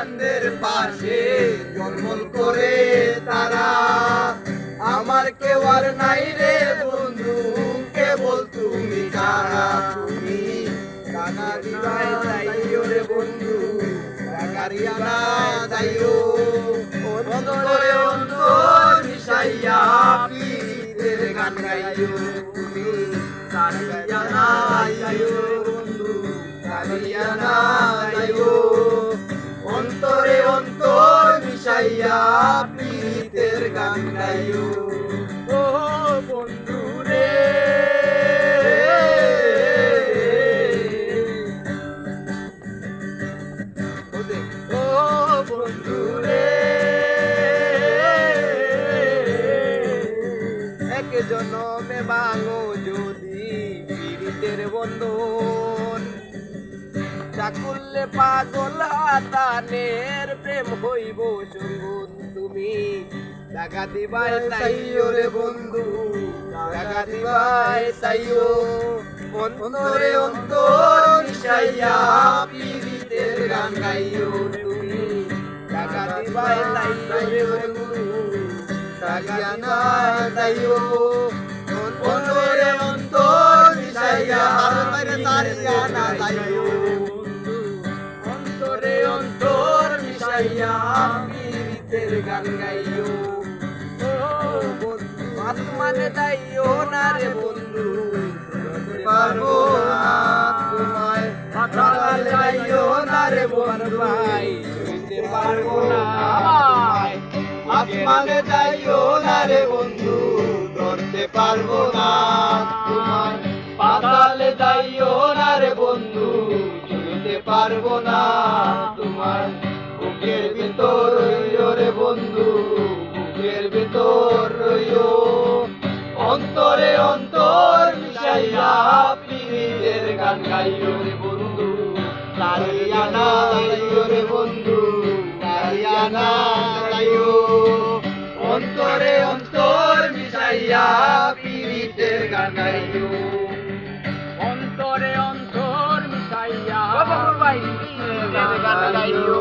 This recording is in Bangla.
চাঁদের পাশে জন্মল করে তারা। আমার কেউ আর নাই রে বন্ধু, কেবল তুমি ছাড়া। তুমি টাকা দিবাই যাইও রে বন্ধু, টাকা দিবা যাইও। অন্তরে অন্তর মিশাইয়া পীড়িতের গান গাইও। তুমি ছাড়িয়া না যাইও বন্ধু, ছাড়িয়া না যাইও। অন্তরে অন্তর মিশাইয়া পীড়িতের গান গাইও। ও বন্ধু রে, ও বন্ধু রে, এক জনমে ভাঙো যদি পীড়িতের বন্ধন। চাকুল্লে পাগল হাতানের প্রেম হইব সঙ্গুন। তুমি টাকা দিবাই চাইও রে বন্ধু, টাকা দিবাই চাইও। অন্তরে অন্তর মিশাইয়া পীড়িতের গান গাইও। তুমি টাকা দিবাই চাইও রে বন্ধু, টাকা না চাইও। অন্তরে অন্তর মিশাইয়া ছাড়িয়া না যাইও। অন্তরে অন্তর মিশাইয়া পীড়িতের গান গাইও। ও বন্ধু আসমানে যাইও না রে বন্ধু, পারবো না তোমায়। পাতালে যাইও না রে বন্ধু, ছুঁইতে পারবো না তোমায়। আসমানে যাইও না রে বন্ধু, ধরতে পারবো না তোমায়। পাতালে যাইও না রে বন্ধু, ছুঁইতে পারবো না তোমার। বুকের ভিতর রইও রে বন্ধু, বুকের ভিতর রইও। অন্তরে অন্তর মিশাইয়া পীড়িতের গান গাইও রে বন্ধু, ছাড়িয়া না যাইও রে বন্ধু, ছাড়িয়া না যাইও। অন্তরে অন্তর মিশাইয়া পীড়িতের গান গাইও। অন্তরে অন্তর মিশাইয়া পীড়িতের গান গাইও।